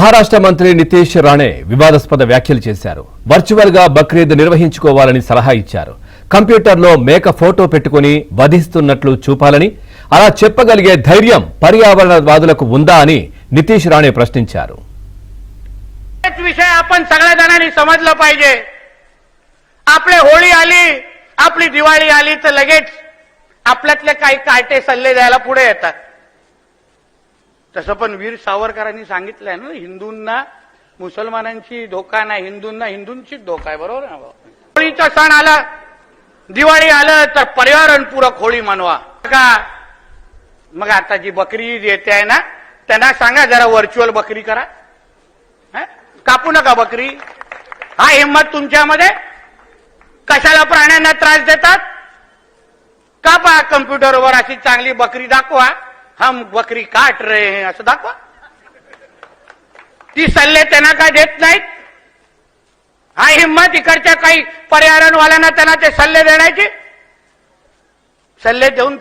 మహారాష్ట్ర మంత్రి నితీష్ రాణే వివాదాస్పద వ్యాఖ్యలు చేశారు. వర్చువల్ గా బక్రీద్ నిర్వహించుకోవాలని సలహా ఇచ్చారు. కంప్యూటర్లో మేక ఫోటో పెట్టుకుని వధిస్తున్నట్లు చూపాలని, అలా చెప్పగలిగే ధైర్యం పర్యావరణవాదులకు ఉందా అని నితీష్ राणे प्रश्निंచారు. विषय आपण सगळ्या जणांनी समजलं पाहिजे. आपले होळी आली, आपली दिवाळी आली तर लगेच आपल्यातले काही काटे सल्ले द्यायला पुढे येतात. तसं पण वीर सावरकरांनी सांगितलंय ना, हिंदूंना मुसलमानांची धोका नाही, हिंदूंना हिंदूंचीच धोका आहे. बरोबर ना? होळीचा सण आला, दिवाळी आलं तर पर्यावरणपूरक होळी मनवा का. मग आता जी बकरी येते आहे ना, त्यांना सांगा जरा व्हर्च्युअल बकरी करा, कापू नका बकरी. हा हिम्मत तुमच्यामध्ये? कशाला प्राण्यांना त्रास देतात? कापा कम्प्युटरवर अशी चांगली बकरी दाखवा, हम बकरी काट रहे हैं असं दाखवा. ती सल्ले त्यांना काय देत नाहीत? हा हिम्मत इकडच्या काही पर्यावरणवाल्यांना त्यांना ते सल्ले देण्याची? सल्ले देऊन